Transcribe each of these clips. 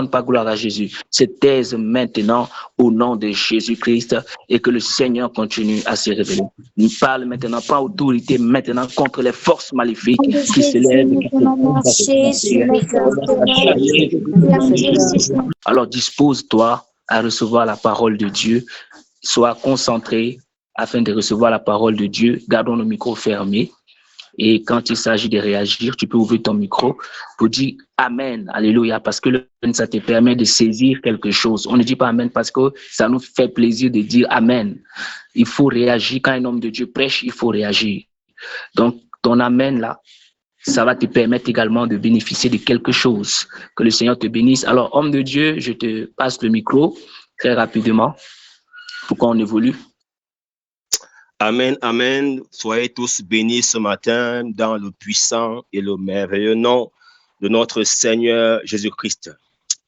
pas gloire à Jésus. Se taise maintenant au nom de Jésus-Christ et que le Seigneur continue à se révéler. Il parle maintenant, pas autorité, maintenant contre les forces maléfiques qui se lèvent. Alors dispose-toi à recevoir la parole de Dieu. Sois concentré afin de recevoir la parole de Dieu. Gardons nos micros fermés. Et quand il s'agit de réagir, tu peux ouvrir ton micro pour dire Amen, Alléluia, parce que ça te permet de saisir quelque chose. On ne dit pas Amen parce que ça nous fait plaisir de dire Amen. Il faut réagir. Quand un homme de Dieu prêche, il faut réagir. Donc, ton Amen là, ça va te permettre également de bénéficier de quelque chose. Que le Seigneur te bénisse. Alors, homme de Dieu, je te passe le micro très rapidement pour qu'on évolue. Amen, amen. Soyez tous bénis ce matin dans le puissant et le merveilleux nom de notre Seigneur Jésus-Christ.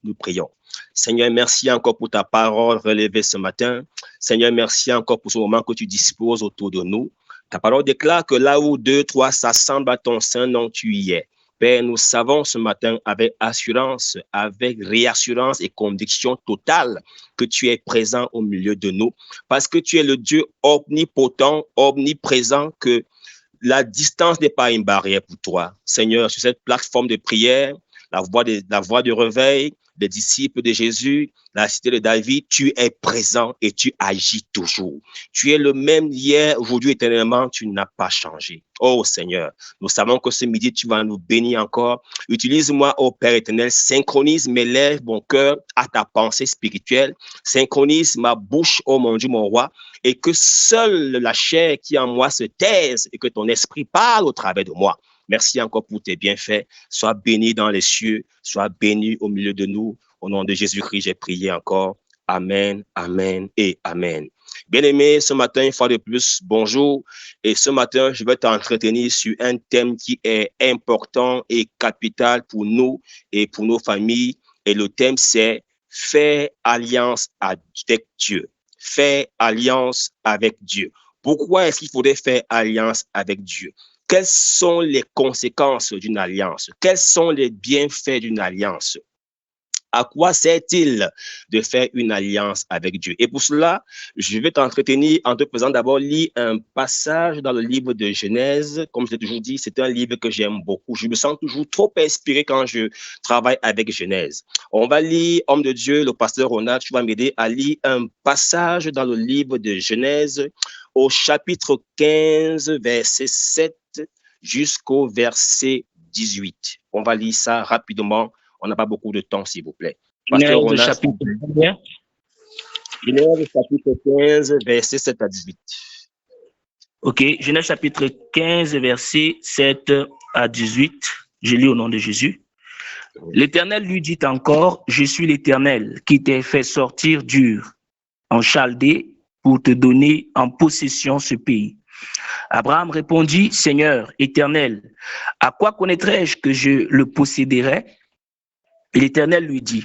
Nous prions. Seigneur, merci encore pour ta parole relevée ce matin. Seigneur, merci encore pour ce moment que tu disposes autour de nous. Ta parole déclare que là où 2, 3 s'assemblent à ton sein, non, tu y es. Père, nous savons ce matin avec assurance, avec réassurance et conviction totale que tu es présent au milieu de nous parce que tu es le Dieu omnipotent, omniprésent, que la distance n'est pas une barrière pour toi. Seigneur, sur cette plateforme de prière, la voix de réveil, des disciples de Jésus, la cité de David, tu es présent et tu agis toujours. Tu es le même hier, aujourd'hui, éternellement, tu n'as pas changé. Oh Seigneur, nous savons que ce midi, tu vas nous bénir encore. Utilise-moi, oh Père éternel, synchronise mes lèvres, mon cœur à ta pensée spirituelle. Synchronise ma bouche, oh mon Dieu, mon roi, et que seule la chair qui est en moi se taise et que ton esprit parle au travers de moi. Merci encore pour tes bienfaits. Sois béni dans les cieux, sois béni au milieu de nous. Au nom de Jésus-Christ, j'ai prié encore. Amen, amen et amen. Bien-aimé, ce matin, une fois de plus, bonjour. Et ce matin, je vais t'entretenir sur un thème qui est important et capital pour nous et pour nos familles. Et le thème, c'est faire alliance avec Dieu. Faire alliance avec Dieu. Pourquoi est-ce qu'il faudrait faire alliance avec Dieu? Quelles sont les conséquences d'une alliance? Quels sont les bienfaits d'une alliance? À quoi sert-il de faire une alliance avec Dieu? Et pour cela, je vais t'entretenir en te faisant d'abord lire un passage dans le livre de Genèse. Comme je l'ai toujours dit, c'est un livre que j'aime beaucoup. Je me sens toujours trop inspiré quand je travaille avec Genèse. On va lire, homme de Dieu, le pasteur Ronald, tu vas m'aider à lire un passage dans le livre de Genèse au chapitre 15, verset 7 jusqu'au verset 18. On va lire ça rapidement. On n'a pas beaucoup de temps, s'il vous plaît. Genèse chapitre 15, verset 7 à 18. Ok, Genèse chapitre 15, verset 7 à 18. Je lis au nom de Jésus. L'Éternel lui dit encore, je suis l'Éternel qui t'ai fait sortir d'Ur en Chaldée pour te donner en possession ce pays. Abraham répondit, Seigneur éternel, à quoi connaîtrai-je que je le posséderai? Et l'Éternel lui dit,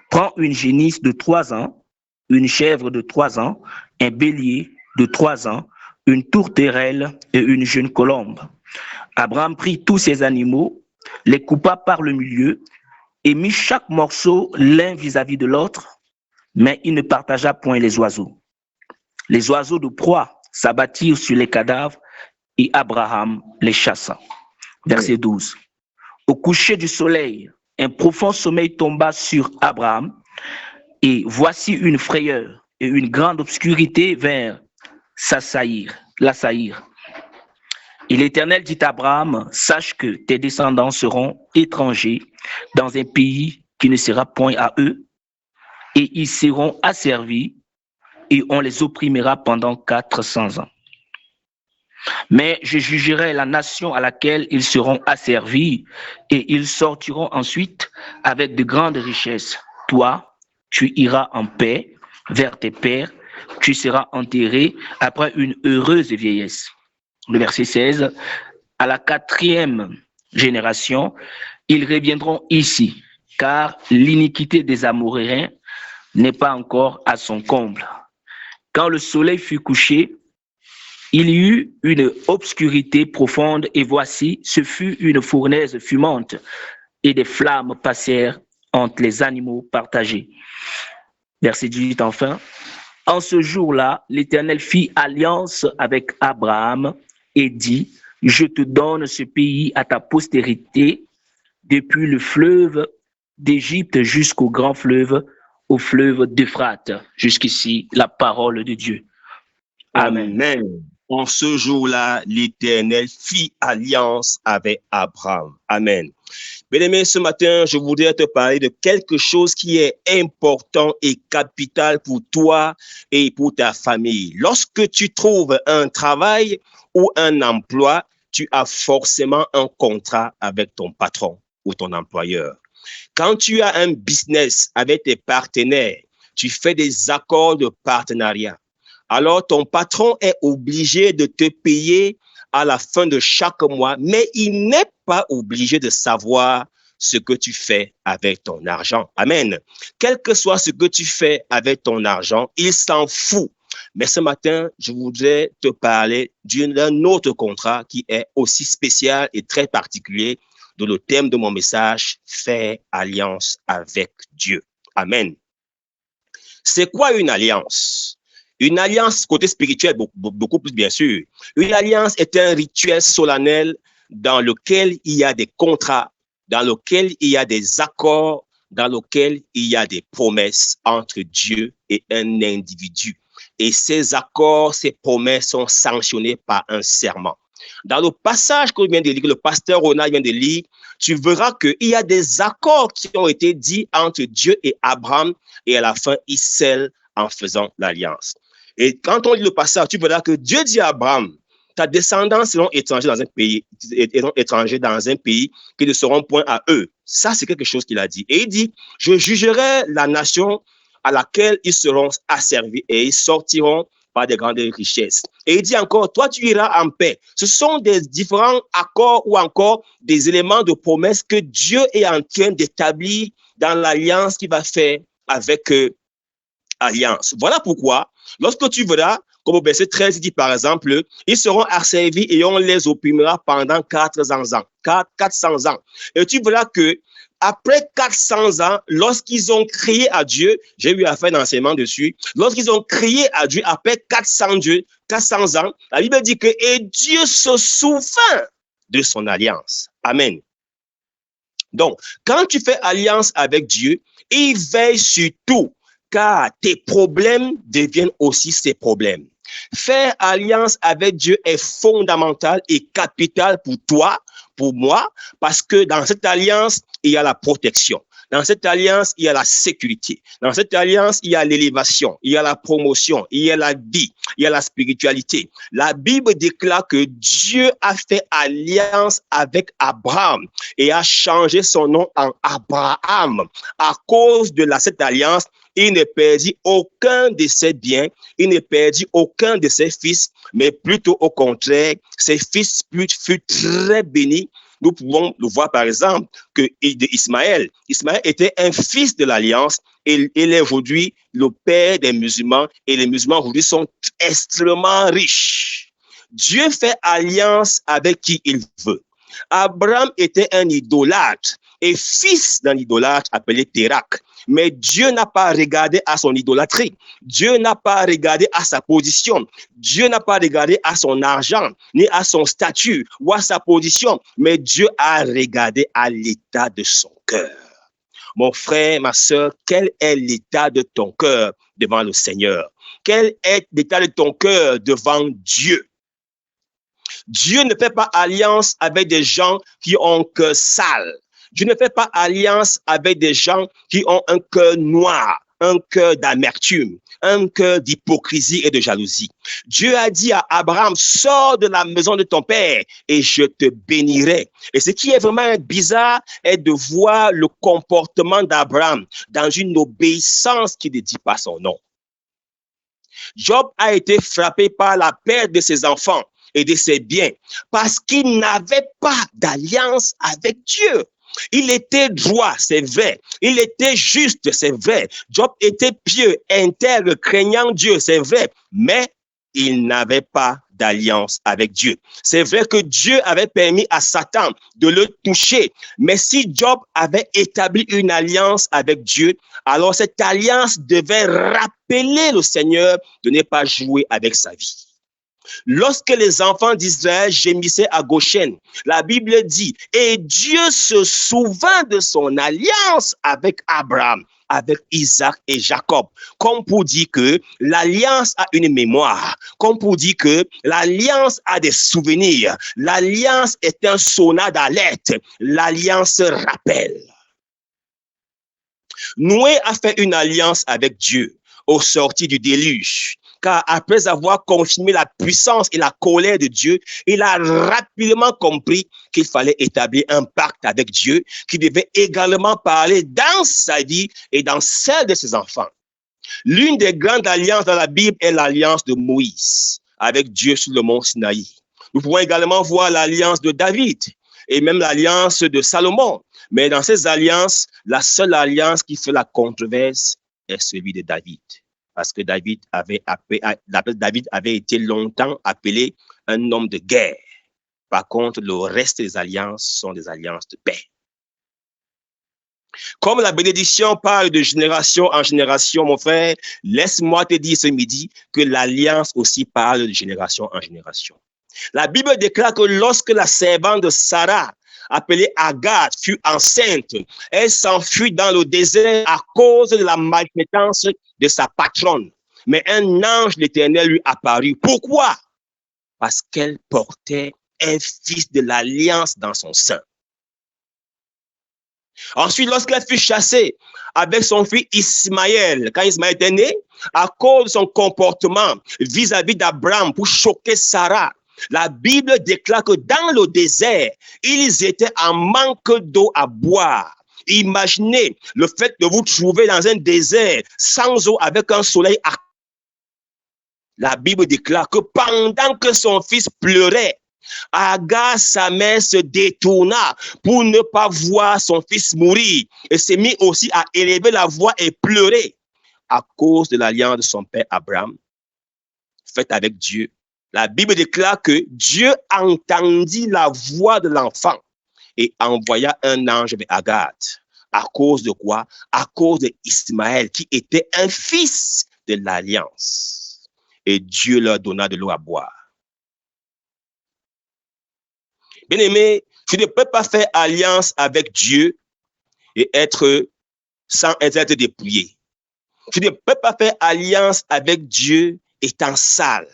prends une génisse de 3 ans, une chèvre de 3 ans, un bélier de 3 ans, une tourterelle et une jeune colombe. Abraham prit tous ces animaux, les coupa par le milieu et mit chaque morceau l'un vis-à-vis de l'autre, mais il ne partagea point les oiseaux. Les oiseaux de proie s'abattirent sur les cadavres et Abraham les chassa. Verset 12. Au coucher du soleil, un profond sommeil tomba sur Abraham et voici une frayeur et une grande obscurité vinrent l'assaillir. Et l'Éternel dit à Abraham, sache que tes descendants seront étrangers dans un pays qui ne sera point à eux et ils seront asservis et on les opprimera pendant 400 ans. Mais je jugerai la nation à laquelle ils seront asservis et ils sortiront ensuite avec de grandes richesses. Toi, tu iras en paix vers tes pères, tu seras enterré après une heureuse vieillesse. Le verset 16, à la 4e génération, ils reviendront ici, car l'iniquité des Amoréens n'est pas encore à son comble. Quand le soleil fut couché, il y eut une obscurité profonde et voici, ce fut une fournaise fumante et des flammes passèrent entre les animaux partagés. Verset 18 enfin. En ce jour-là, l'Éternel fit alliance avec Abraham et dit, je te donne ce pays à ta postérité, depuis le fleuve d'Égypte jusqu'au grand fleuve, au fleuve d'Euphrate. Jusqu'ici, la parole de Dieu. Amen. Amen. En ce jour-là, l'Éternel fit alliance avec Abraham. Amen. Bien-aimé, ce matin, je voudrais te parler de quelque chose qui est important et capital pour toi et pour ta famille. Lorsque tu trouves un travail ou un emploi, tu as forcément un contrat avec ton patron ou ton employeur. Quand tu as un business avec tes partenaires, tu fais des accords de partenariat. Alors, ton patron est obligé de te payer à la fin de chaque mois, mais il n'est pas obligé de savoir ce que tu fais avec ton argent. Amen. Quel que soit ce que tu fais avec ton argent, il s'en fout. Mais ce matin, je voudrais te parler d'un autre contrat qui est aussi spécial et très particulier, dont le thème de mon message, faire alliance avec Dieu. Amen. C'est quoi une alliance? Une alliance, côté spirituel, beaucoup plus bien sûr. Une alliance est un rituel solennel dans lequel il y a des contrats, dans lequel il y a des accords, dans lequel il y a des promesses entre Dieu et un individu. Et ces accords, ces promesses sont sanctionnés par un serment. Dans le passage que vient de lire, le pasteur Ronald vient de lire, tu verras qu'il y a des accords qui ont été dits entre Dieu et Abraham, et à la fin, ils scellent en faisant l'alliance. Et quand on lit le passage, tu verras que Dieu dit à Abraham, ta descendance seront étrangers dans un pays qui ne seront point à eux. Ça, c'est quelque chose qu'il a dit. Et il dit, je jugerai la nation à laquelle ils seront asservis et ils sortiront par des grandes richesses. Et il dit encore, toi, tu iras en paix. Ce sont des différents accords ou encore des éléments de promesse que Dieu est en train d'établir dans l'alliance qu'il va faire avec Alliance. Voilà pourquoi, lorsque tu verras, comme au verset 13, il dit par exemple, ils seront asservis et on les opprimera pendant 400 ans. Et tu verras que après 400 ans, lorsqu'ils ont crié à Dieu, j'ai eu à faire un enseignement dessus, lorsqu'ils ont crié à Dieu après 400 ans, la Bible dit que et Dieu se souvint de son alliance. Amen. Donc, quand tu fais alliance avec Dieu, il veille sur tout, car tes problèmes deviennent aussi ses problèmes. Faire alliance avec Dieu est fondamental et capital pour toi, pour moi, parce que dans cette alliance, il y a la protection. Dans cette alliance, il y a la sécurité. Dans cette alliance, il y a l'élévation, il y a la promotion, il y a la vie, il y a la spiritualité. La Bible déclare que Dieu a fait alliance avec Abraham et a changé son nom en Abraham. À cause de cette alliance, il ne perdit aucun de ses biens, il ne perdit aucun de ses fils, mais plutôt au contraire, ses fils furent très bénis. Nous pouvons le voir par exemple que Ismaël était un fils de l'alliance et il est aujourd'hui le père des musulmans et les musulmans aujourd'hui sont extrêmement riches. Dieu fait alliance avec qui il veut. Abraham était un idolâtre et fils d'un idolâtre appelé Térak. Mais Dieu n'a pas regardé à son idolâtrie. Dieu n'a pas regardé à sa position. Dieu n'a pas regardé à son argent, ni à son statut ou à sa position. Mais Dieu a regardé à l'état de son cœur. Mon frère, ma soeur, quel est l'état de ton cœur devant le Seigneur? Quel est l'état de ton cœur devant Dieu? Dieu ne fait pas alliance avec des gens qui ont un cœur sale. Dieu ne fait pas alliance avec des gens qui ont un cœur noir, un cœur d'amertume, un cœur d'hypocrisie et de jalousie. Dieu a dit à Abraham, sors de la maison de ton père et je te bénirai. Et ce qui est vraiment bizarre est de voir le comportement d'Abraham dans une obéissance qui ne dit pas son nom. Job a été frappé par la perte de ses enfants et de ses biens parce qu'il n'avait pas d'alliance avec Dieu. Il était droit, c'est vrai. Il était juste, c'est vrai. Job était pieux, intègre, craignant Dieu, c'est vrai. Mais il n'avait pas d'alliance avec Dieu. C'est vrai que Dieu avait permis à Satan de le toucher, mais si Job avait établi une alliance avec Dieu, alors cette alliance devait rappeler le Seigneur de ne pas jouer avec sa vie. Lorsque les enfants d'Israël gémissaient à Goshen, la Bible dit, et Dieu se souvint de son alliance avec Abraham, avec Isaac et Jacob, comme pour dire que l'alliance a une mémoire, comme pour dire que l'alliance a des souvenirs, l'alliance est un sonat d'alerte, l'alliance rappelle. Noé a fait une alliance avec Dieu au sortir du déluge. Car après avoir confirmé la puissance et la colère de Dieu, il a rapidement compris qu'il fallait établir un pacte avec Dieu qui devait également parler dans sa vie et dans celle de ses enfants. L'une des grandes alliances dans la Bible est l'alliance de Moïse avec Dieu sur le mont Sinaï. Nous pouvons également voir l'alliance de David et même l'alliance de Salomon. Mais dans ces alliances, la seule alliance qui fait la controverse est celui de David. Parce que David avait été longtemps appelé un homme de guerre. Par contre, le reste des alliances sont des alliances de paix. Comme la bénédiction parle de génération en génération, mon frère, laisse-moi te dire ce midi que l'alliance aussi parle de génération en génération. La Bible déclare que lorsque la servante de Sarah, appelée Agar, fut enceinte, elle s'enfuit dans le désert à cause de la maltraitance de sa patronne. Mais un ange de l'Éternel lui apparut. Pourquoi? Parce qu'elle portait un fils de l'alliance dans son sein. Ensuite, lorsqu'elle fut chassée avec son fils Ismaël, quand Ismaël était né, à cause de son comportement vis-à-vis d'Abraham pour choquer Sarah, la Bible déclare que dans le désert, ils étaient en manque d'eau à boire. Imaginez le fait de vous trouver dans un désert sans eau avec un soleil à... La Bible déclare que pendant que son fils pleurait, Agar, sa mère, se détourna pour ne pas voir son fils mourir et s'est mis aussi à élever la voix et pleurer à cause de l'alliance de son père Abraham faite avec Dieu. La Bible déclare que Dieu entendit la voix de l'enfant et envoya un ange vers Agar. À cause de quoi? À cause d'Ismaël, qui était un fils de l'alliance. Et Dieu leur donna de l'eau à boire. Bien-aimé, tu ne peux pas faire alliance avec Dieu et être sans être dépouillé. Tu ne peux pas faire alliance avec Dieu étant sale.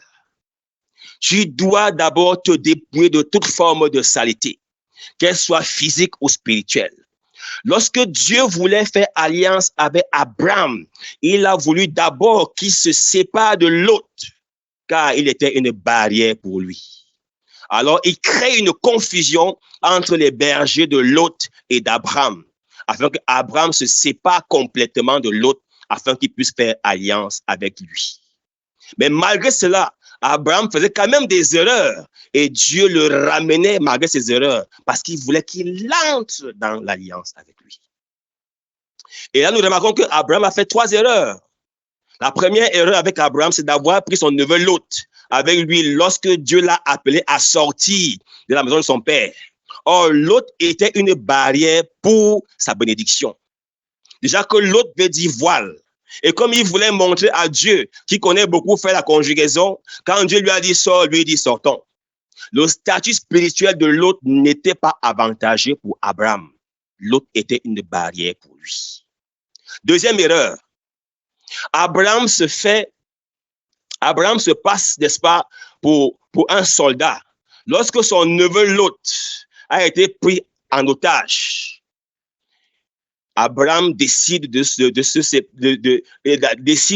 Tu dois d'abord te dépouiller de toute forme de saleté, qu'elle soit physique ou spirituelle. Lorsque Dieu voulait faire alliance avec Abraham, il a voulu d'abord qu'il se sépare de Lot, car il était une barrière pour lui. Alors, il crée une confusion entre les bergers de Lot et d'Abraham, afin qu'Abraham se sépare complètement de Lot, afin qu'il puisse faire alliance avec lui. Mais malgré cela, Abraham faisait quand même des erreurs et Dieu le ramenait malgré ses erreurs parce qu'il voulait qu'il entre dans l'alliance avec lui. Et là, nous remarquons qu'Abraham a fait 3 erreurs. La première erreur avec Abraham, c'est d'avoir pris son neveu Lot avec lui lorsque Dieu l'a appelé à sortir de la maison de son père. Or, Lot était une barrière pour sa bénédiction. Déjà que Lot veut dire voile. Et comme il voulait montrer à Dieu, qui connaît beaucoup faire la conjugaison, quand Dieu lui a dit sors, lui dit sortons. Le statut spirituel de Lot n'était pas avantageux pour Abraham. Lot était une barrière pour lui. Deuxième erreur, Abraham se passe, n'est-ce pas, pour un soldat. Lorsque son neveu Lot a été pris en otage, Abraham décide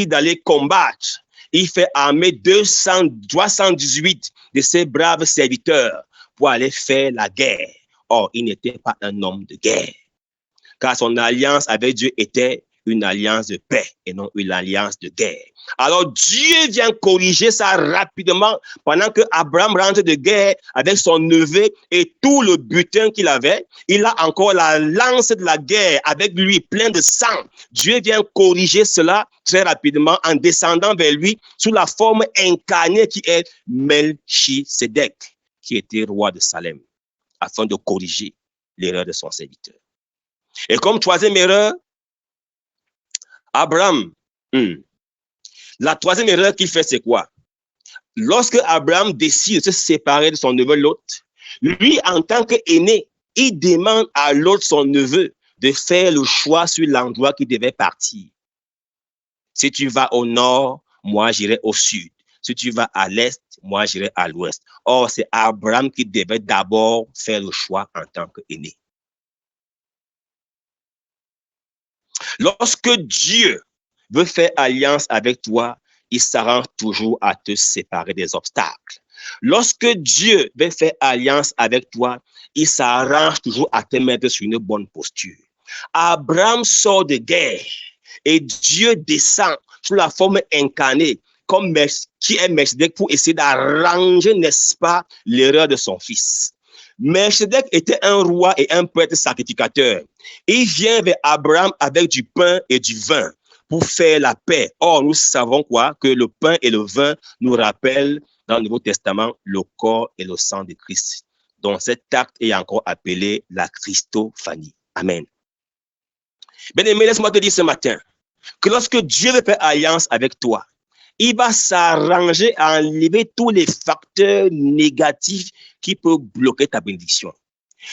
d'aller combattre. Il fait armer 318 de ses braves serviteurs pour aller faire la guerre. Or, il n'était pas un homme de guerre, car son alliance avec Dieu était une alliance de paix et non une alliance de guerre. Alors Dieu vient corriger ça rapidement pendant que Abraham rentre de guerre avec son neveu et tout le butin qu'il avait. Il a encore la lance de la guerre avec lui plein de sang. Dieu vient corriger cela très rapidement en descendant vers lui sous la forme incarnée qui est Melchisedec, qui était roi de Salem, afin de corriger l'erreur de son serviteur. Et comme troisième erreur, Abraham, la troisième erreur qu'il fait, c'est quoi? Lorsque Abraham décide de se séparer de son neveu Lot, lui, en tant qu'aîné, il demande à Lot, son neveu, de faire le choix sur l'endroit qu'il devait partir. Si tu vas au nord, moi j'irai au sud. Si tu vas à l'est, moi j'irai à l'ouest. Or, c'est Abraham qui devait d'abord faire le choix en tant qu'aîné. Lorsque Dieu veut faire alliance avec toi, il s'arrange toujours à te séparer des obstacles. Lorsque Dieu veut faire alliance avec toi, il s'arrange toujours à te mettre sur une bonne posture. Abraham sort de guerre et Dieu descend sous la forme incarnée comme qui est Melchisedec pour essayer d'arranger, n'est-ce pas, l'erreur de son fils. Melchisedec était un roi et un prêtre sacrificateur. Il vient vers Abraham avec du pain et du vin pour faire la paix. Or, nous savons quoi? Que le pain et le vin nous rappellent dans le Nouveau Testament le corps et le sang de Christ. Donc, cet acte est encore appelé la Christophanie. Amen. Bien-aimé, laisse-moi te dire ce matin que lorsque Dieu veut faire alliance avec toi, il va s'arranger à enlever tous les facteurs négatifs qui peuvent bloquer ta bénédiction.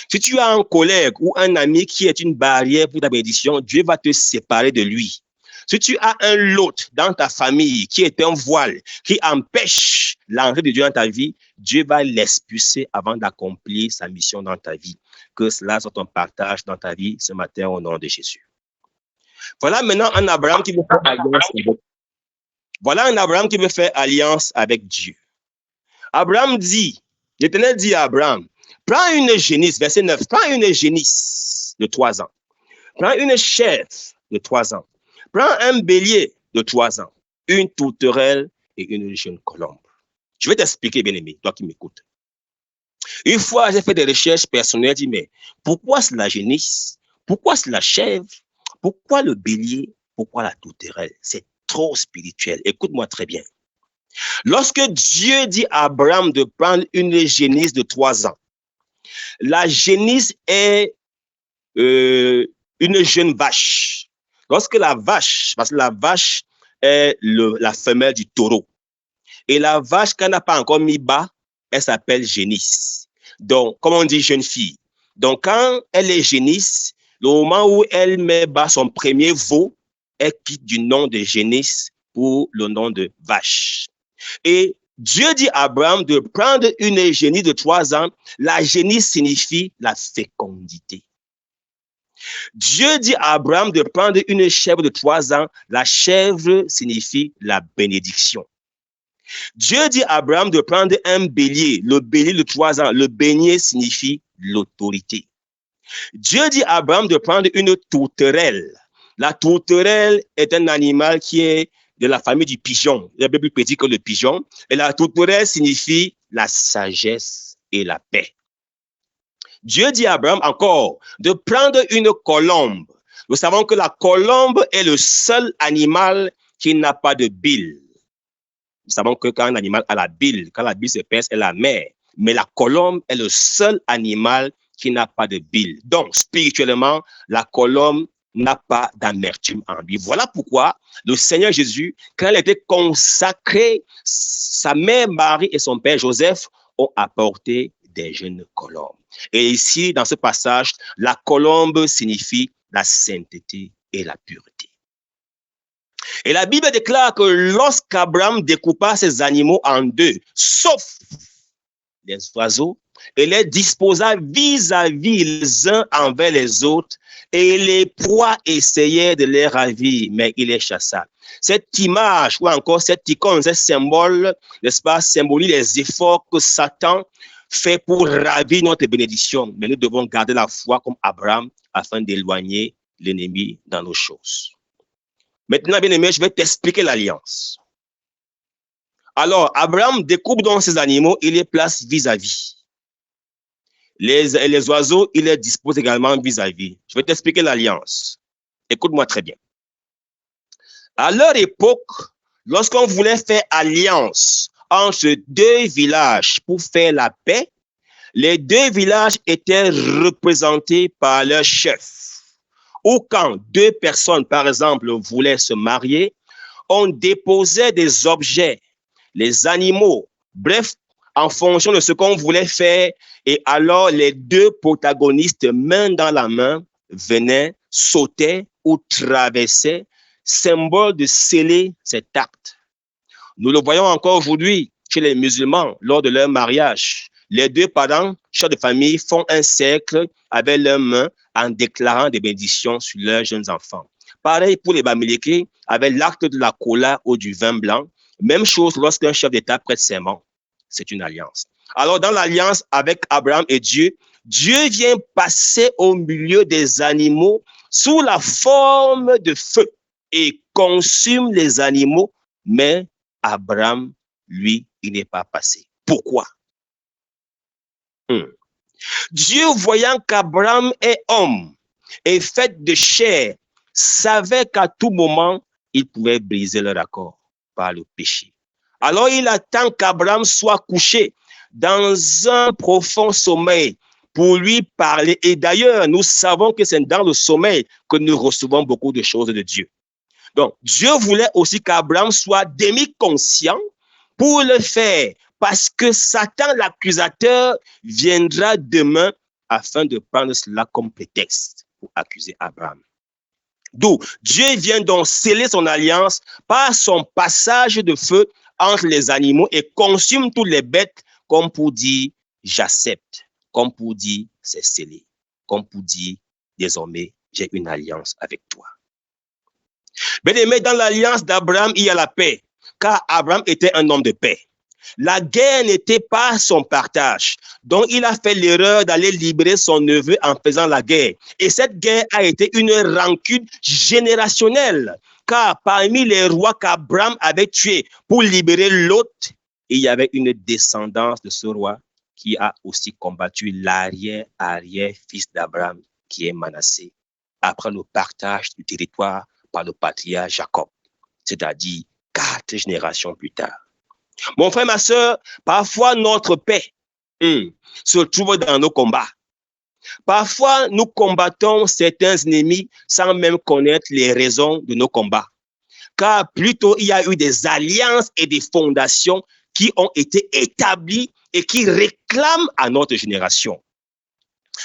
Si tu as un collègue ou un ami qui est une barrière pour ta bénédiction, Dieu va te séparer de lui. Si tu as un lot dans ta famille qui est un voile, qui empêche l'entrée de Dieu dans ta vie, Dieu va l'expulser avant d'accomplir sa mission dans ta vie. Que cela soit un partage dans ta vie ce matin au nom de Jésus. Voilà maintenant un Abraham qui veut faire alliance avec Voilà un Abraham qui veut faire alliance avec Dieu. Abraham dit, l'Éternel dit à Abraham, prends une génisse, verset 9, prends une génisse de 3 ans. Prends une chèvre de 3 ans. Prends un bélier de 3 ans, une tourterelle et une jeune colombe. Je vais t'expliquer, bien-aimé, toi qui m'écoutes. Une fois, j'ai fait des recherches personnelles, je dis, mais pourquoi c'est la génisse? Pourquoi c'est la chèvre? Pourquoi le bélier? Pourquoi la tourterelle? C'est trop spirituel. Écoute-moi très bien. Lorsque Dieu dit à Abraham de prendre une génisse de 3 ans, la génisse est une jeune vache. Lorsque la vache, parce que la vache est la femelle du taureau, et la vache, quand elle n'a pas encore mis bas, elle s'appelle génisse. Donc, comme on dit jeune fille. Donc, quand elle est génisse, le moment où elle met bas son premier veau, elle quitte du nom de génisse pour le nom de vache. Et Dieu dit à Abraham de prendre une génisse de 3 ans. La génisse signifie la fécondité. Dieu dit à Abraham de prendre une chèvre de 3 ans. La chèvre signifie la bénédiction. Dieu dit à Abraham de prendre un bélier. Le bélier de 3 ans. Le bélier signifie l'autorité. Dieu dit à Abraham de prendre une tourterelle. La tourterelle est un animal qui est de la famille du pigeon. La Bible prédit que le pigeon. Et la tourterelle signifie la sagesse et la paix. Dieu dit à Abraham encore de prendre une colombe. Nous savons que la colombe est le seul animal qui n'a pas de bile. Nous savons que quand un animal a la bile, quand la bile se perce, elle a la mère. Mais la colombe est le seul animal qui n'a pas de bile. Donc, spirituellement, la colombe n'a pas d'amertume en lui. Voilà pourquoi le Seigneur Jésus, quand il était consacré, sa mère Marie et son père Joseph ont apporté des jeunes colombes. Et ici, dans ce passage, la colombe signifie la sainteté et la pureté. Et la Bible déclare que lorsqu'Abraham découpa ses animaux en 2, sauf les oiseaux, et les disposa vis-à-vis les uns envers les autres, et les proies essayaient de les ravir, mais il les chassa. Cette image, ou encore cette icône, ce symbole, n'est-ce pas, symbolise les efforts que Satan fait pour ravir notre bénédiction. Mais nous devons garder la foi comme Abraham afin d'éloigner l'ennemi dans nos choses. Maintenant, bien-aimé, je vais t'expliquer l'alliance. Alors, Abraham découpe donc ses animaux, il les place vis-à-vis. Les oiseaux, il les dispose également vis-à-vis. Je vais t'expliquer l'alliance. Écoute-moi très bien. À leur époque, lorsqu'on voulait faire alliance entre deux villages pour faire la paix, les deux villages étaient représentés par leur chef. Ou quand deux personnes, par exemple, voulaient se marier, on déposait des objets, les animaux, bref, en fonction de ce qu'on voulait faire. Et alors, les deux protagonistes, main dans la main, venaient, sautaient ou traversaient, symbole de sceller cet acte. Nous le voyons encore aujourd'hui chez les musulmans lors de leur mariage. Les deux parents, chefs de famille, font un cercle avec leurs mains en déclarant des bénédictions sur leurs jeunes enfants. Pareil pour les Bamilékés, avec l'acte de la cola ou du vin blanc. Même chose lorsqu'un chef d'État prête serment. C'est une alliance. Alors, dans l'alliance avec Abraham et Dieu, Dieu vient passer au milieu des animaux sous la forme de feu et consume les animaux, mais Abraham, lui, il n'est pas passé. Pourquoi? Dieu, voyant qu'Abraham est homme et fait de chair, savait qu'à tout moment, il pouvait briser leur accord par le péché. Alors, il attend qu'Abraham soit couché dans un profond sommeil pour lui parler. Et d'ailleurs, nous savons que c'est dans le sommeil que nous recevons beaucoup de choses de Dieu. Donc, Dieu voulait aussi qu'Abraham soit demi-conscient pour le faire, parce que Satan, l'accusateur, viendra demain afin de prendre cela comme prétexte pour accuser Abraham. D'où Dieu vient donc sceller son alliance par son passage de feu entre les animaux et consume toutes les bêtes comme pour dire j'accepte, comme pour dire c'est scellé, comme pour dire désormais j'ai une alliance avec toi. Bien-aimé, dans l'alliance d'Abraham, il y a la paix, car Abraham était un homme de paix. La guerre n'était pas son partage. Donc, il a fait l'erreur d'aller libérer son neveu en faisant la guerre. Et cette guerre a été une rancune générationnelle, car parmi les rois qu'Abraham avait tués pour libérer l'autre, il y avait une descendance de ce roi qui a aussi combattu l'arrière-arrière-fils d'Abraham, qui est Manassé, après le partage du territoire par le patriarche Jacob, c'est-à-dire 4 générations plus tard. Mon frère, ma soeur, parfois notre paix se trouve dans nos combats. Parfois, nous combattons certains ennemis sans même connaître les raisons de nos combats. Car plutôt, il y a eu des alliances et des fondations qui ont été établies et qui réclament à notre génération.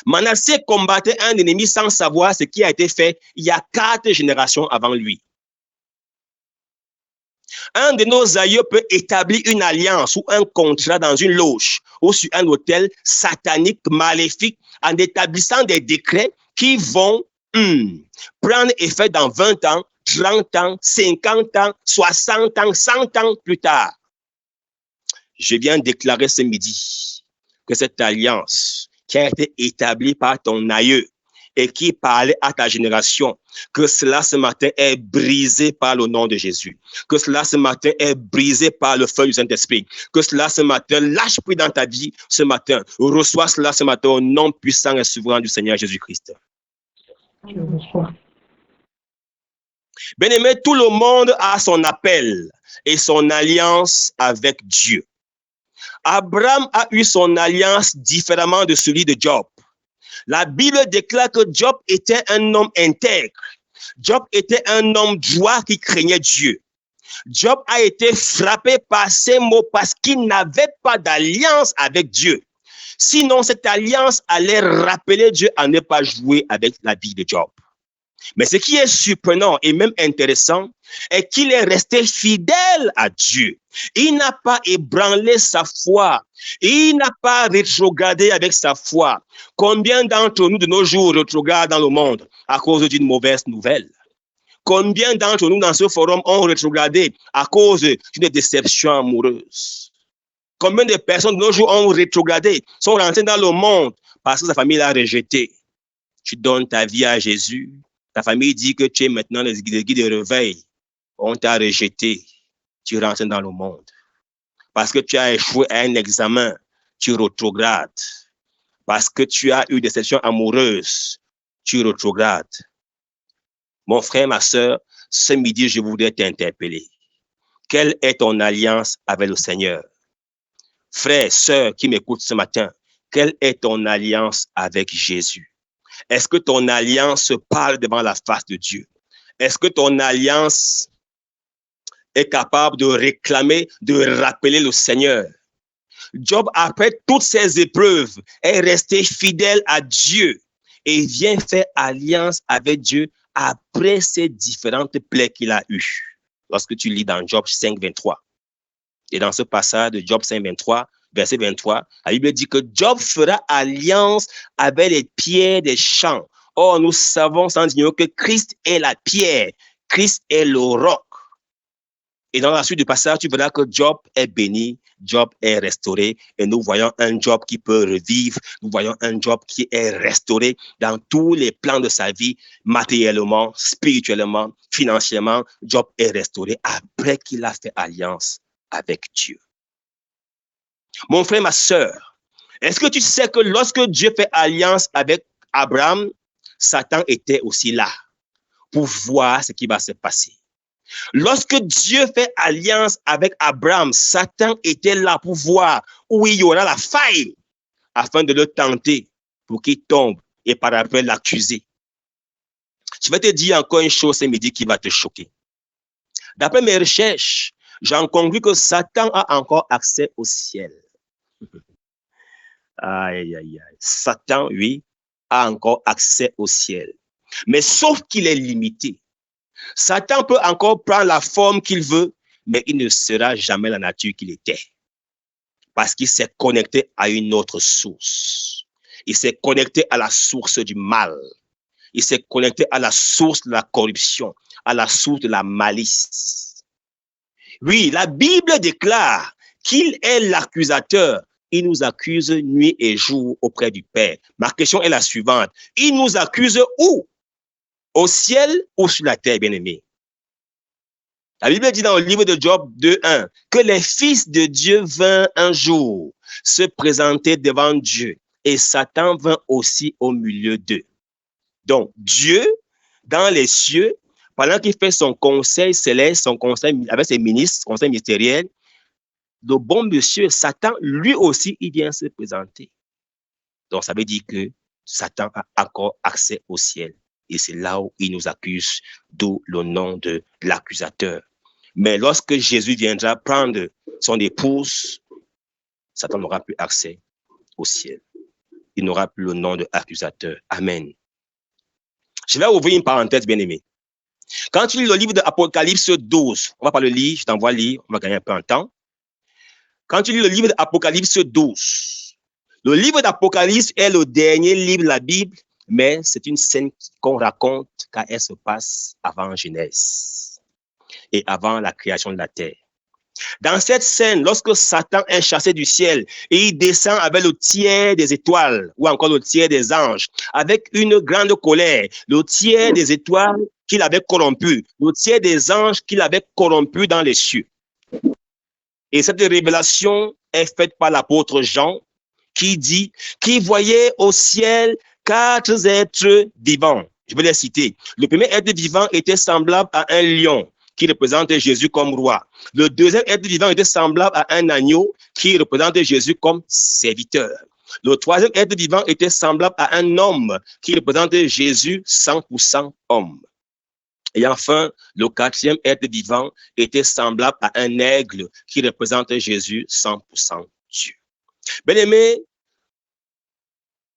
Manassé combattait un ennemi sans savoir ce qui a été fait il y a 4 générations avant lui. Un de nos aïeux peut établir une alliance ou un contrat dans une loge ou sur un hôtel satanique, maléfique, en établissant des décrets qui vont prendre effet dans 20 ans, 30 ans, 50 ans, 60 ans, 100 ans plus tard. Je viens déclarer ce midi que cette alliance qui a été établie par ton aïeux et qui parlait à ta génération, que cela ce matin est brisé par le nom de Jésus, que cela ce matin est brisé par le feu du Saint-Esprit, que cela ce matin lâche prise dans ta vie ce matin, reçois cela ce matin au nom puissant et souverain du Seigneur Jésus-Christ. Bien-aimé, tout le monde a son appel et son alliance avec Dieu. Abraham a eu son alliance différemment de celui de Job. La Bible déclare que Job était un homme intègre. Job était un homme droit qui craignait Dieu. Job a été frappé par ces mots parce qu'il n'avait pas d'alliance avec Dieu. Sinon, cette alliance allait rappeler Dieu à ne pas jouer avec la vie de Job. Mais ce qui est surprenant et même intéressant est qu'il est resté fidèle à Dieu. Il n'a pas ébranlé sa foi. Il n'a pas rétrogradé avec sa foi. Combien d'entre nous de nos jours rétrogradent dans le monde à cause d'une mauvaise nouvelle? Combien d'entre nous dans ce forum ont rétrogradé à cause d'une déception amoureuse? Combien de personnes de nos jours ont rétrogradé, sont rentrées dans le monde parce que sa famille l'a rejeté? Tu donnes ta vie à Jésus. Ta famille dit que tu es maintenant le guide de réveil. on t'a rejeté, tu rentres dans le monde. Parce que tu as échoué à un examen, tu rétrogrades. Parce que tu as eu des déceptions amoureuses, tu rétrogrades. Mon frère, ma soeur, ce midi, je voudrais t'interpeller. Quelle est ton alliance avec le Seigneur? Frère, sœur qui m'écoute ce matin, quelle est ton alliance avec Jésus? Est-ce que ton alliance se parle devant la face de Dieu? Est-ce que ton alliance est capable de réclamer, de rappeler le Seigneur? Job, après toutes ces épreuves, est resté fidèle à Dieu et vient faire alliance avec Dieu après ces différentes plaies qu'il a eues. Lorsque tu lis dans Job 5, 23. Et dans ce passage de Job 5, 23, verset 23, la Bible dit que Job fera alliance avec les pierres des champs. Or, nous savons sans ignorer que Christ est la pierre, Christ est le roc. Et dans la suite du passage, tu verras que Job est béni, Job est restauré, et nous voyons un Job qui peut revivre, nous voyons un Job qui est restauré dans tous les plans de sa vie, matériellement, spirituellement, financièrement. Job est restauré après qu'il a fait alliance avec Dieu. Mon frère, ma sœur, est-ce que tu sais que lorsque Dieu fait alliance avec Abraham, Satan était aussi là pour voir ce qui va se passer? Lorsque Dieu fait alliance avec Abraham, Satan était là pour voir où il y aura la faille afin de le tenter pour qu'il tombe et par après l'accuser. Je vais te dire encore une chose ce midi qui va te choquer. D'après mes recherches, j'en conclus que Satan a encore accès au ciel. Aïe, aïe, aïe. Satan, oui, a encore accès au ciel. Mais sauf qu'il est limité. Satan peut encore prendre la forme qu'il veut, mais il ne sera jamais la nature qu'il était. Parce qu'il s'est connecté à une autre source. Il s'est connecté à la source du mal. Il s'est connecté à la source de la corruption, à la source de la malice. Oui, la Bible déclare qu'il est l'accusateur. Il nous accuse nuit et jour auprès du Père. Ma question est la suivante. Il nous accuse où? Au ciel ou sur la terre, bien-aimés? La Bible dit dans le livre de Job 2:1 que les fils de Dieu vinrent un jour se présenter devant Dieu et Satan vint aussi au milieu d'eux. Donc, Dieu, dans les cieux, pendant qu'il fait son conseil céleste, son conseil avec ses ministres, conseil ministériel, le bon monsieur, Satan, lui aussi, il vient se présenter. Donc, ça veut dire que Satan a encore accès au ciel. Et c'est là où il nous accuse, d'où le nom de l'accusateur. Mais lorsque Jésus viendra prendre son épouse, Satan n'aura plus accès au ciel. Il n'aura plus le nom de accusateur. Amen. Je vais ouvrir une parenthèse, bien-aimé. Quand tu lis le livre de Apocalypse 12, on va pas le lire, je t'envoie lire, on va gagner un peu en temps. Quand tu lis le livre d'Apocalypse 12, le livre d'Apocalypse est le dernier livre de la Bible, mais c'est une scène qu'on raconte quand elle se passe avant Genèse et avant la création de la terre. Dans cette scène, lorsque Satan est chassé du ciel et il descend avec le tiers des étoiles ou encore le tiers des anges, avec une grande colère, le tiers des étoiles qu'il avait corrompu, le tiers des anges qu'il avait corrompu dans les cieux. Et cette révélation est faite par l'apôtre Jean qui dit qu'il voyait au ciel 4 êtres vivants. Je vais les citer. Le premier être vivant était semblable à un lion qui représente Jésus comme roi. Le deuxième être vivant était semblable à un agneau qui représente Jésus comme serviteur. Le troisième être vivant était semblable à un homme qui représente Jésus 100% homme. Et enfin, le quatrième être vivant était semblable à un aigle qui représente Jésus 100% Dieu. Bien-aimés,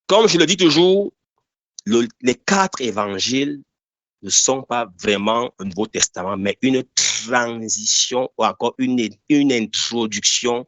comme je le dis toujours, les 4 évangiles ne sont pas vraiment un Nouveau Testament, mais une transition ou encore une introduction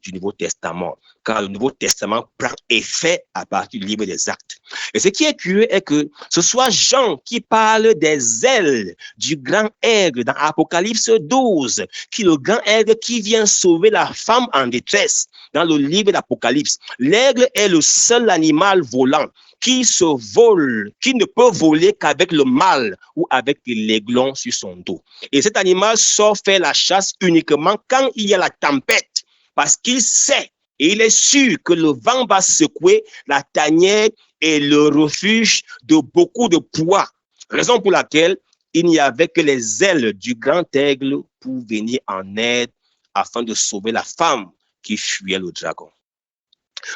du Nouveau Testament, car le Nouveau Testament prend effet à partir du livre des Actes. Et ce qui est curieux est que ce soit Jean qui parle des ailes du grand aigle dans Apocalypse 12, qui est le grand aigle qui vient sauver la femme en détresse dans le livre d'Apocalypse. L'aigle est le seul animal volant qui se vole, qui ne peut voler qu'avec le mâle ou avec l'aiglon sur son dos. Et cet animal sort faire la chasse uniquement quand il y a la tempête, parce qu'il sait et il est sûr que le vent va secouer la tanière et le refuge de beaucoup de proies. Raison pour laquelle il n'y avait que les ailes du grand aigle pour venir en aide afin de sauver la femme qui fuyait le dragon.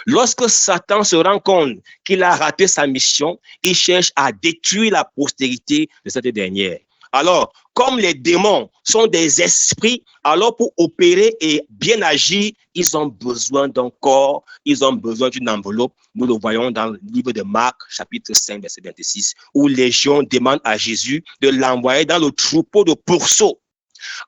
Lorsque Satan se rend compte qu'il a raté sa mission, il cherche à détruire la postérité de cette dernière. Alors, comme les démons sont des esprits, alors pour opérer et bien agir, ils ont besoin d'un corps, ils ont besoin d'une enveloppe. Nous le voyons dans le livre de Marc, chapitre 5, verset 26, où Légion demande à Jésus de l'envoyer dans le troupeau de pourceaux.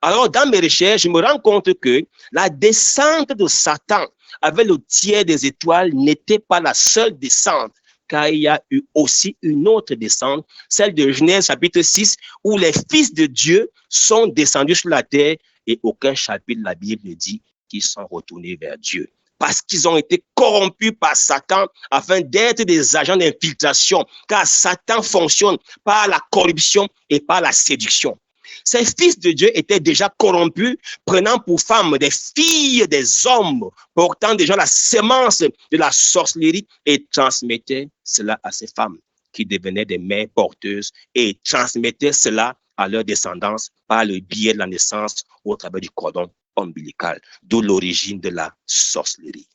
Alors, dans mes recherches, je me rends compte que la descente de Satan avec le tiers des étoiles n'était pas la seule descente, car il y a eu aussi une autre descente, celle de Genèse chapitre 6, où les fils de Dieu sont descendus sur la terre et aucun chapitre de la Bible ne dit qu'ils sont retournés vers Dieu. Parce qu'ils ont été corrompus par Satan afin d'être des agents d'infiltration, car Satan fonctionne par la corruption et par la séduction. Ces fils de Dieu étaient déjà corrompus, prenant pour femmes des filles des hommes, portant déjà la sémence de la sorcellerie et transmettaient cela à ces femmes qui devenaient des mères porteuses et transmettaient cela à leur descendance par le biais de la naissance ou au travers du cordon ombilical, d'où l'origine de la sorcellerie.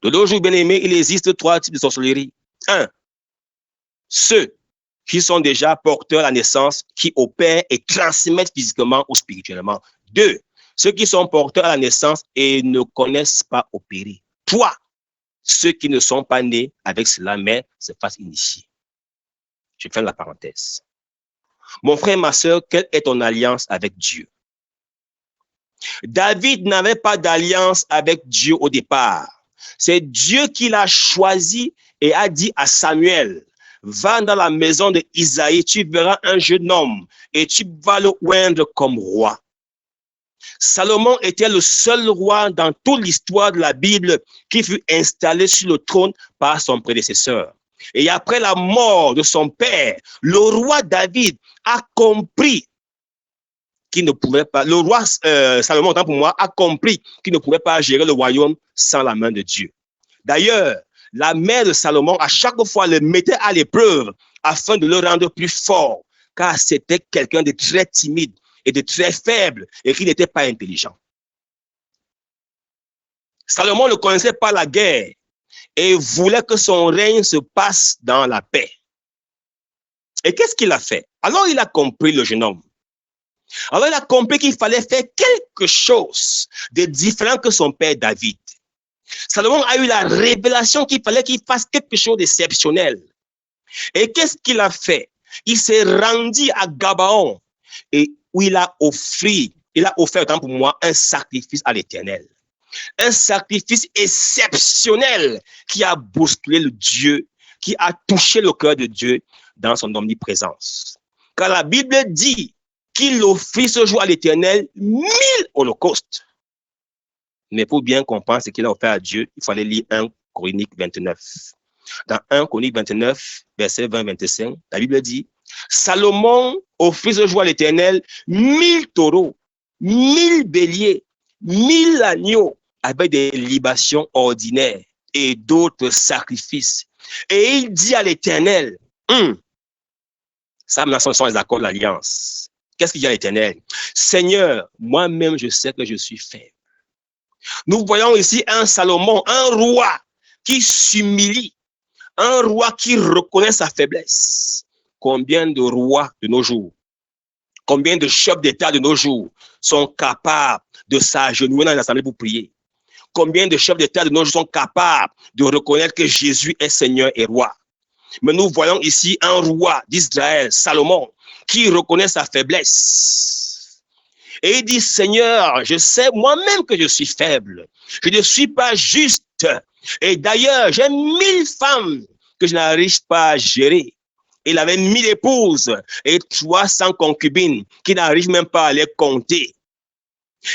De nos jours, bien-aimés, il existe 3 types de sorcellerie. 1. Ceux qui sont déjà porteurs à la naissance, qui opèrent et transmettent physiquement ou spirituellement. 2. Ceux qui sont porteurs à la naissance et ne connaissent pas opérer. 3. Ceux qui ne sont pas nés avec cela, mais se fassent initier. Je ferme la parenthèse. Mon frère, ma soeur, quelle est ton alliance avec Dieu? David n'avait pas d'alliance avec Dieu au départ. C'est Dieu qui l'a choisi et a dit à Samuel, va dans la maison de Isaïe, tu verras un jeune homme et tu vas le oindre comme roi. Salomon était le seul roi dans toute l'histoire de la Bible qui fut installé sur le trône par son prédécesseur. Et après la mort de son père, le roi David a compris qu'il ne pouvait pas, le roi Salomon, autant pour moi, a compris qu'il ne pouvait pas gérer le royaume sans la main de Dieu. D'ailleurs, la mère de Salomon, à chaque fois, le mettait à l'épreuve afin de le rendre plus fort, car c'était quelqu'un de très timide et de très faible et qui n'était pas intelligent. Salomon ne connaissait pas la guerre et voulait que son règne se passe dans la paix. Et qu'est-ce qu'il a fait? Alors il a compris, le jeune homme. Alors il a compris qu'il fallait faire quelque chose de différent que son père David. Salomon a eu la révélation qu'il fallait qu'il fasse quelque chose d'exceptionnel. Et qu'est-ce qu'il a fait? Il s'est rendu à Gabaon et où il a offert, autant pour moi, un sacrifice à l'Éternel. Un sacrifice exceptionnel qui a bousculé le Dieu, qui a touché le cœur de Dieu dans son omniprésence. Car la Bible dit qu'il offrit ce jour à l'Éternel 1000 holocaustes. Mais pour bien comprendre ce qu'il a offert à Dieu, il fallait lire 1 Chronique 29. Dans 1 Chronique 29, verset 20-25, la Bible dit, Salomon offrit ce jour à l'Éternel 1000 taureaux, 1000 béliers, 1000 agneaux, avec des libations ordinaires et d'autres sacrifices. Et il dit à l'Éternel, ça, ce sont les accords de l'alliance. Qu'est-ce qu'il dit à l'Éternel? Seigneur, moi-même, je sais que je suis faible. Nous voyons ici un Salomon, un roi qui s'humilie, un roi qui reconnaît sa faiblesse. Combien de rois de nos jours, combien de chefs d'État de nos jours sont capables de s'agenouiller dans l'assemblée pour prier? Combien de chefs d'État de nos jours sont capables de reconnaître que Jésus est Seigneur et roi? Mais nous voyons ici un roi d'Israël, Salomon, qui reconnaît sa faiblesse. Et il dit, Seigneur, je sais moi-même que je suis faible. Je ne suis pas juste. Et d'ailleurs, j'ai 1000 femmes que je n'arrive pas à gérer. Il avait 1000 épouses et 300 concubines qui n'arrivent même pas à les compter.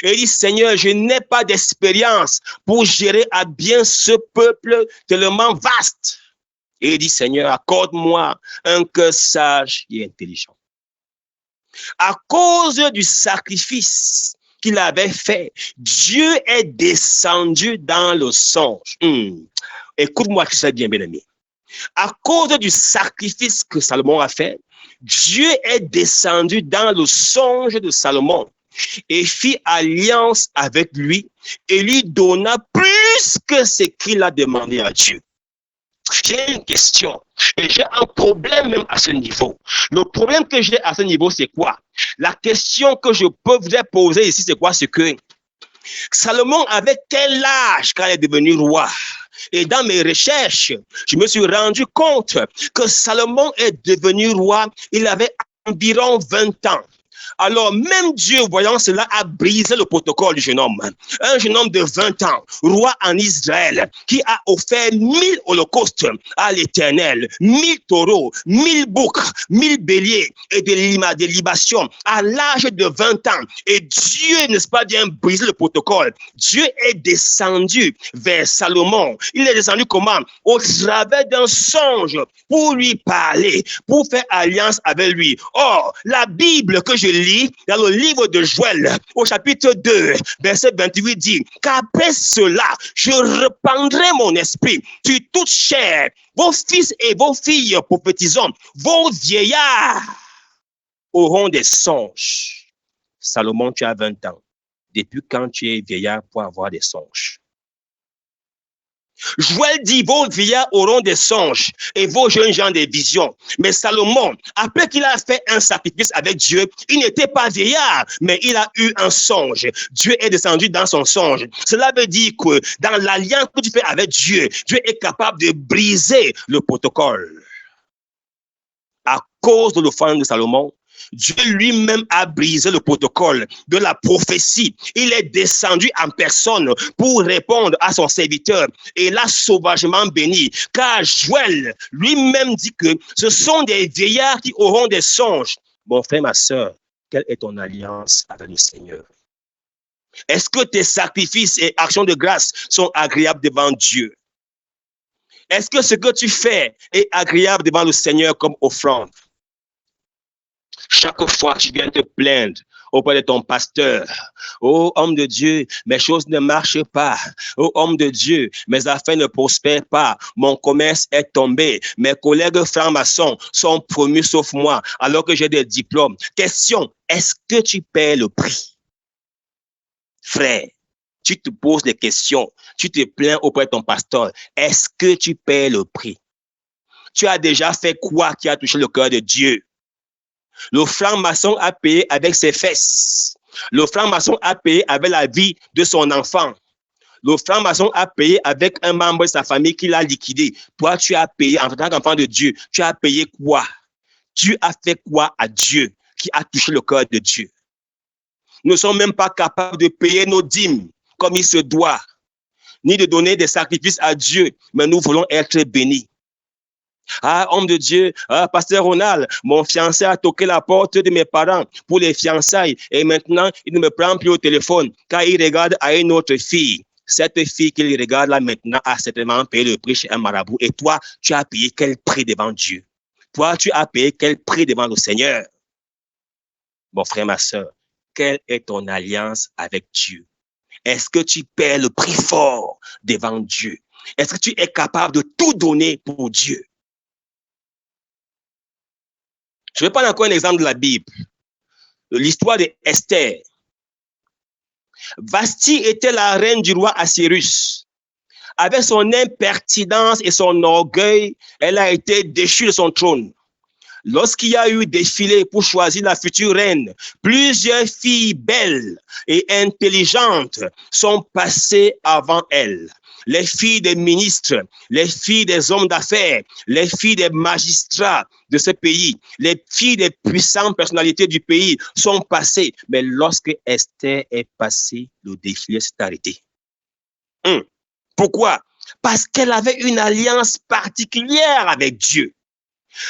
Et il dit, Seigneur, je n'ai pas d'expérience pour gérer à bien ce peuple tellement vaste. Et il dit, Seigneur, accorde-moi un cœur sage et intelligent. À cause du sacrifice qu'il avait fait, Dieu est descendu dans le songe. Écoute-moi, que c'est bien, bien-aimé. À cause du sacrifice que Salomon a fait, Dieu est descendu dans le songe de Salomon et fit alliance avec lui et lui donna plus que ce qu'il a demandé à Dieu. J'ai une question et j'ai un problème même à ce niveau. Le problème que j'ai à ce niveau, c'est quoi? La question que je peux vous poser ici, c'est quoi? C'est que Salomon avait quel âge quand il est devenu roi? Et dans mes recherches, je me suis rendu compte que Salomon est devenu roi, il avait environ 20 ans. Alors, même Dieu, voyant cela, a brisé le protocole du jeune homme. Un jeune homme de 20 ans, roi en Israël, qui a offert 1000 holocaustes à l'Éternel, 1000 taureaux, 1000 boucs, 1000 béliers et des libations à l'âge de 20 ans. Et Dieu, n'est-ce pas bien, brisé le protocole. Dieu est descendu vers Salomon. Il est descendu comment? Au travers d'un songe pour lui parler, pour faire alliance avec lui. Or, la Bible que je lis dans le livre de Joël, au chapitre 2, verset 28 dit, qu'après cela, je répandrai mon esprit sur toute chair. Vos fils et vos filles prophétiseront, vos vieillards auront des songes. Salomon, tu as 20 ans. Depuis quand tu es vieillard pour avoir des songes? Joël dit, vos vieillards auront des songes et vos jeunes gens des visions. Mais Salomon, après qu'il a fait un sacrifice avec Dieu, il n'était pas vieillard, mais il a eu un songe. Dieu est descendu dans son songe. Cela veut dire que dans l'alliance que tu fais avec Dieu, Dieu est capable de briser le protocole. À cause de l'offrande de Salomon, Dieu lui-même a brisé le protocole de la prophétie. Il est descendu en personne pour répondre à son serviteur et l'a sauvagement béni. Car Joël lui-même dit que ce sont des vieillards qui auront des songes. Mon frère, ma soeur, quelle est ton alliance avec le Seigneur? Est-ce que tes sacrifices et actions de grâce sont agréables devant Dieu? Est-ce que ce que tu fais est agréable devant le Seigneur comme offrande? Chaque fois que tu viens te plaindre auprès de ton pasteur, oh homme de Dieu, mes choses ne marchent pas. Oh homme de Dieu, mes affaires ne prospèrent pas. Mon commerce est tombé. Mes collègues francs-maçons sont promus sauf moi, alors que j'ai des diplômes. Question, est-ce que tu paies le prix? Frère, tu te poses des questions. Tu te plains auprès de ton pasteur. Est-ce que tu paies le prix? Tu as déjà fait quoi qui a touché le cœur de Dieu? Le franc-maçon a payé avec ses fesses. Le franc-maçon a payé avec la vie de son enfant. Le franc-maçon a payé avec un membre de sa famille qu'il a liquidé. Toi, tu as payé en tant qu'enfant de Dieu. Tu as payé quoi? Tu as fait quoi à Dieu qui a touché le cœur de Dieu? Nous ne sommes même pas capables de payer nos dîmes comme il se doit, ni de donner des sacrifices à Dieu, mais nous voulons être bénis. Ah, homme de Dieu, pasteur Ronald, mon fiancé a toqué la porte de mes parents pour les fiançailles et maintenant, il ne me prend plus au téléphone car il regarde à une autre fille. Cette fille qu'il regarde là maintenant a certainement payé le prix chez un marabout. Et toi, tu as payé quel prix devant Dieu? Toi, tu as payé quel prix devant le Seigneur? Mon frère, ma soeur, quelle est ton alliance avec Dieu? Est-ce que tu paies le prix fort devant Dieu? Est-ce que tu es capable de tout donner pour Dieu? Je vais prendre encore un exemple de la Bible. L'histoire d'Esther. Vasti était la reine du roi Assyrus. Avec son impertinence et son orgueil, elle a été déchue de son trône. Lorsqu'il y a eu défilé pour choisir la future reine, plusieurs filles belles et intelligentes sont passées avant elle. Les filles des ministres, les filles des hommes d'affaires, les filles des magistrats de ce pays, les filles des puissantes personnalités du pays sont passées. Mais lorsque Esther est passée, le défilé s'est arrêté. Pourquoi? Parce qu'elle avait une alliance particulière avec Dieu.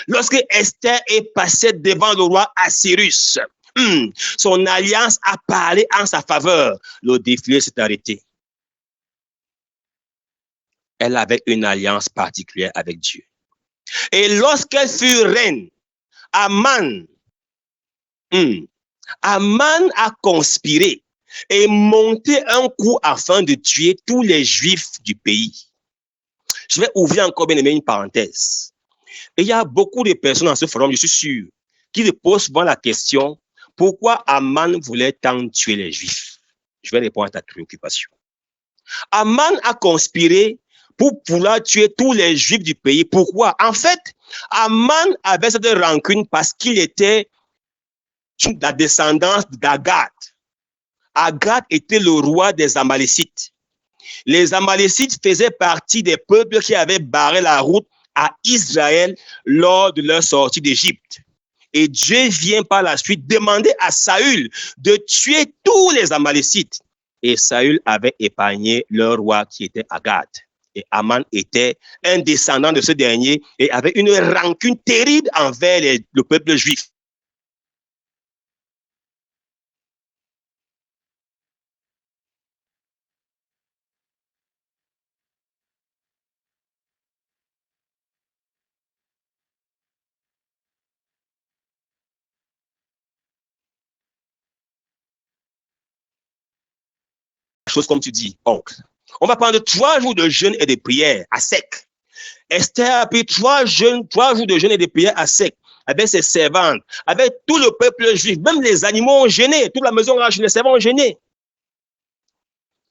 Lorsque Esther est passée devant le roi Assyrus, son alliance a parlé en sa faveur. Le défilé s'est arrêté. Elle avait une alliance particulière avec Dieu. Et lorsqu'elle fut reine, Aman a conspiré et monté un coup afin de tuer tous les Juifs du pays. Je vais ouvrir encore bien aimé une parenthèse. Et il y a beaucoup de personnes dans ce forum, je suis sûr, qui se posent souvent la question, pourquoi Aman voulait tant tuer les Juifs? Je vais répondre à ta préoccupation. Aman a conspiré pour pouvoir tuer tous les Juifs du pays. Pourquoi? En fait, Aman avait cette rancune parce qu'il était de la descendance d'Agad. Agad était le roi des Amalécites. Les Amalécites faisaient partie des peuples qui avaient barré la route à Israël lors de leur sortie d'Égypte. Et Dieu vient par la suite demander à Saül de tuer tous les Amalécites. Et Saül avait épargné leur roi qui était Agad. Et Aman était un descendant de ce dernier et avait une rancune terrible envers le peuple juif. Chose comme tu dis, oncle. On va prendre 3 jours de jeûne et de prière à sec. Esther a pris 3 jours de jeûne et de prière à sec, avec ses servantes, avec tout le peuple juif, même les animaux ont gêné, toute la maison a gêné, les servants ont gêné.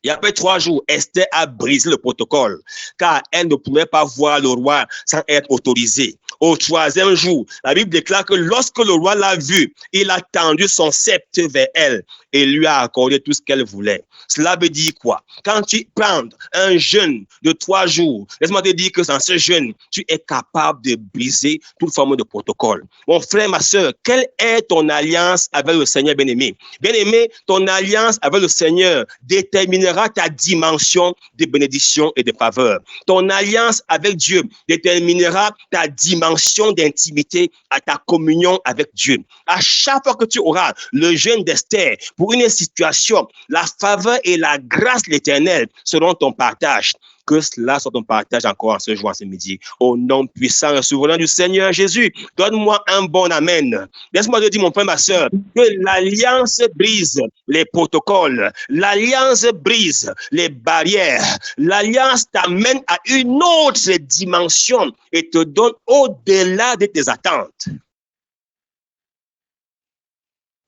Et après 3 jours, Esther a brisé le protocole, car elle ne pouvait pas voir le roi sans être autorisée. Au 3e jour, la Bible déclare que lorsque le roi l'a vue, il a tendu son sceptre vers elle et lui a accordé tout ce qu'elle voulait. Cela veut dire quoi? Quand tu prends un jeûne de 3 jours, laisse-moi te dire que dans ce jeûne, tu es capable de briser toute forme de protocole. Mon frère, ma soeur, quelle est ton alliance avec le Seigneur bien-aimé? Bien-aimé, ton alliance avec le Seigneur déterminera ta dimension de bénédiction et de faveur. Ton alliance avec Dieu déterminera ta dimension d'intimité à ta communion avec Dieu. À chaque fois que tu auras le jeûne d'Esther pour une situation, la faveur et la grâce de l'Éternel seront ton partage. Que cela soit ton partage encore en ce jour, en ce midi. Au nom puissant et souverain du Seigneur Jésus, donne-moi un bon amen. Laisse-moi te dire, mon frère, ma soeur, que l'alliance brise les protocoles, l'alliance brise les barrières, l'alliance t'amène à une autre dimension et te donne au-delà de tes attentes.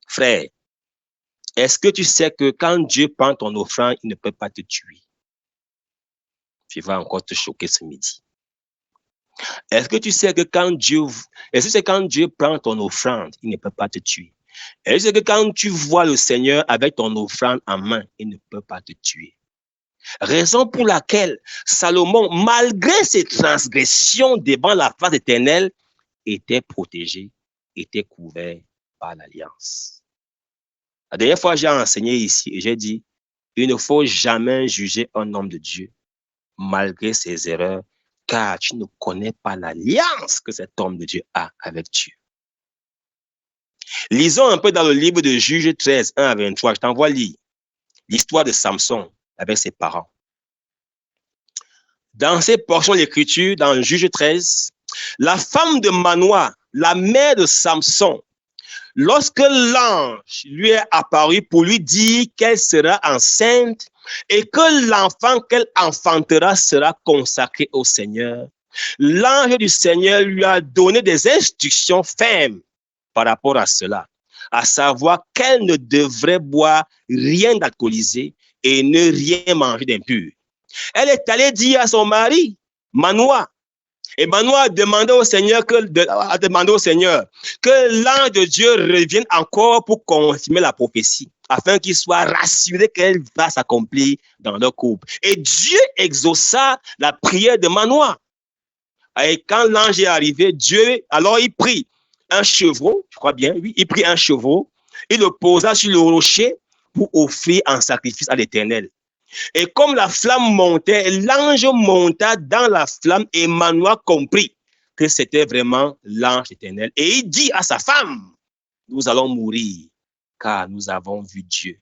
Frère, est-ce que tu sais que quand Dieu prend ton offrande, il ne peut pas te tuer? Je vais encore te choquer ce midi. Est-ce que tu sais que quand Dieu prend ton offrande, il ne peut pas te tuer? Est-ce que quand tu vois le Seigneur avec ton offrande en main, il ne peut pas te tuer? Raison pour laquelle Salomon, malgré ses transgressions devant la face éternelle, était protégé, était couvert par l'alliance. La dernière fois, j'ai enseigné ici et j'ai dit, il ne faut jamais juger un homme de Dieu malgré ses erreurs, car tu ne connais pas l'alliance que cet homme de Dieu a avec Dieu. Lisons un peu dans le livre de Juges 13, 1 à 23. Je t'envoie lire l'histoire de Samson avec ses parents. Dans ces portions de l'Écriture, dans Juges 13, la femme de Manoah, la mère de Samson, lorsque l'ange lui est apparu pour lui dire qu'elle sera enceinte et que l'enfant qu'elle enfantera sera consacré au Seigneur, l'ange du Seigneur lui a donné des instructions fermes par rapport à cela, à savoir qu'elle ne devrait boire rien d'alcoolisé et ne rien manger d'impur. Elle est allée dire à son mari, Manoah, et Manoah a demandé au Seigneur que l'ange de Dieu revienne encore pour confirmer la prophétie, afin qu'il soit rassuré qu'elle va s'accomplir dans leur couple. Et Dieu exauça la prière de Manoah. Et quand l'ange est arrivé, alors il prit un chevreau, je crois bien, oui, il prit un chevreau, il le posa sur le rocher pour offrir en sacrifice à l'Éternel. Et comme la flamme montait, l'ange monta dans la flamme et Manoah comprit que c'était vraiment l'ange éternel. Et il dit à sa femme, nous allons mourir car nous avons vu Dieu.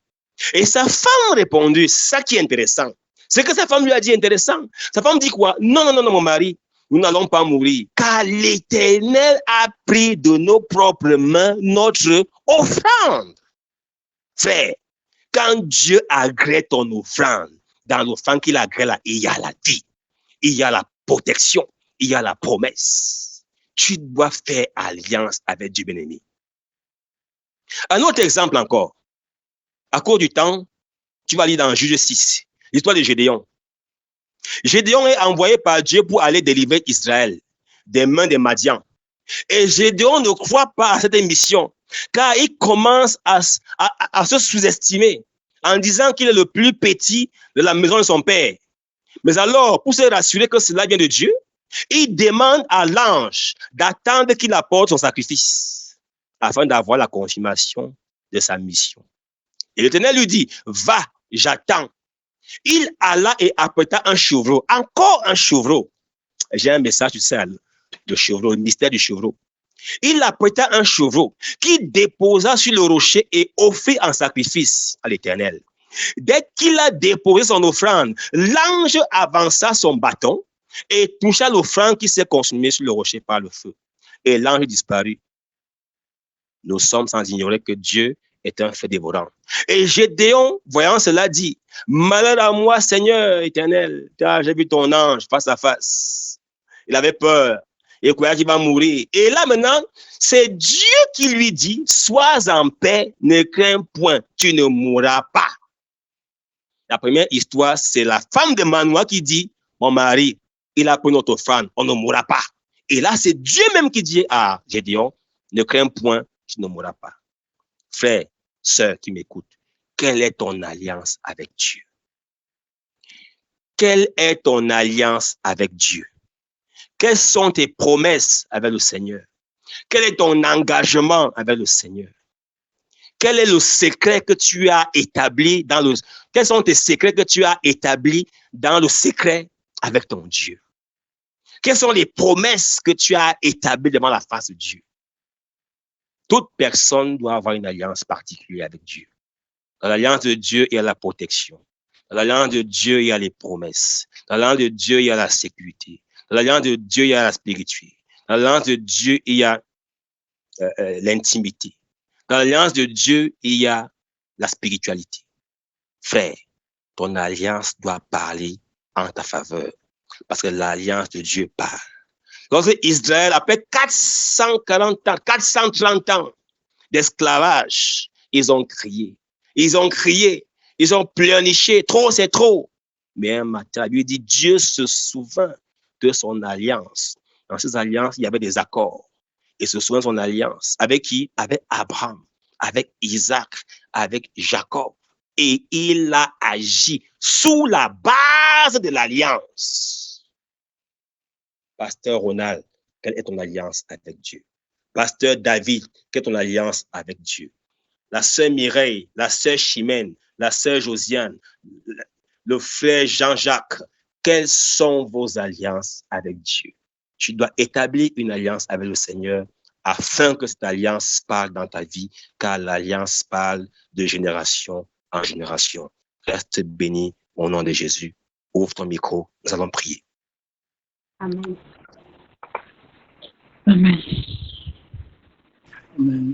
Et sa femme répondit, ça qui est intéressant. C'est que sa femme lui a dit intéressant. Sa femme dit quoi? Non, mon mari, nous n'allons pas mourir, car l'Éternel a pris de nos propres mains notre offrande. Frère, quand Dieu agrée ton offrande, dans l'offrande qu'il agrée là, il y a la vie, il y a la protection, il y a la promesse. Tu dois faire alliance avec Dieu bien-aimé. Un autre exemple encore. À cause du temps, tu vas lire dans Juge 6, l'histoire de Gédéon. Gédéon est envoyé par Dieu pour aller délivrer Israël des mains des Madians. Et Gédéon ne croit pas à cette mission, car il commence à se sous-estimer en disant qu'il est le plus petit de la maison de son père. Mais alors, pour se rassurer que cela vient de Dieu, il demande à l'ange d'attendre qu'il apporte son sacrifice afin d'avoir la confirmation de sa mission. Et l'Éternel lui dit, va, j'attends. Il alla et apporta un chevreau, encore un chevreau. J'ai un message, tu sais, le chevreau, le mystère du chevreau. Il apporta un chevreau qui déposa sur le rocher et offrit en sacrifice à l'Éternel. Dès qu'il a déposé son offrande, l'ange avança son bâton et toucha l'offrande qui s'est consumée sur le rocher par le feu. Et l'ange disparut. Nous sommes sans ignorer que Dieu est un feu dévorant. Et Gédéon, voyant cela, dit, malheur à moi, Seigneur éternel, car j'ai vu ton ange face à face. Il avait peur. Il croyait qu'il va mourir. Et là maintenant, c'est Dieu qui lui dit, sois en paix, ne crains point, tu ne mourras pas. La première histoire, c'est la femme de Manoah qui dit, mon mari, il a pris notre offrande, on ne mourra pas. Et là, c'est Dieu même qui dit à Gédéon, ne crains point, tu ne mourras pas. Frère, sœur qui m'écoute, quelle est ton alliance avec Dieu? Quelle est ton alliance avec Dieu? Quelles sont tes promesses avec le Seigneur? Quel est ton engagement avec le Seigneur? Quel est le secret que tu as établi dans le... Quels sont tes secrets que tu as établis dans le secret avec ton Dieu? Quelles sont les promesses que tu as établies devant la face de Dieu? Toute personne doit avoir une alliance particulière avec Dieu. Dans l'alliance de Dieu, il y a la protection. Dans l'alliance de Dieu, il y a les promesses. Dans l'alliance de Dieu, il y a la sécurité. Dans l'alliance de Dieu, il y a la spiritualité. Dans l'alliance de Dieu, il y a l'intimité. Dans l'alliance de Dieu, il y a la spiritualité. Frère, ton alliance doit parler en ta faveur. Parce que l'alliance de Dieu parle. Lorsque Israël, après 440 ans, 430 ans d'esclavage, ils ont crié. Ils ont crié. Ils ont pleurniché. Trop, c'est trop. Mais un matin, lui dit, Dieu se souvint de son alliance. Dans ces alliances, il y avait des accords. Et se souvient de son alliance. Avec qui? Avec Abraham, avec Isaac, avec Jacob. Et il a agi sous la base de l'alliance. Pasteur Ronald, quelle est ton alliance avec Dieu? Pasteur David, quelle est ton alliance avec Dieu? La sœur Mireille, la sœur Chimène, la sœur Josiane, le frère Jean-Jacques, quelles sont vos alliances avec Dieu? Tu dois établir une alliance avec le Seigneur afin que cette alliance parle dans ta vie, car l'alliance parle de génération en génération. Reste béni au nom de Jésus. Ouvre ton micro, nous allons prier. Amen. Amen. Amen.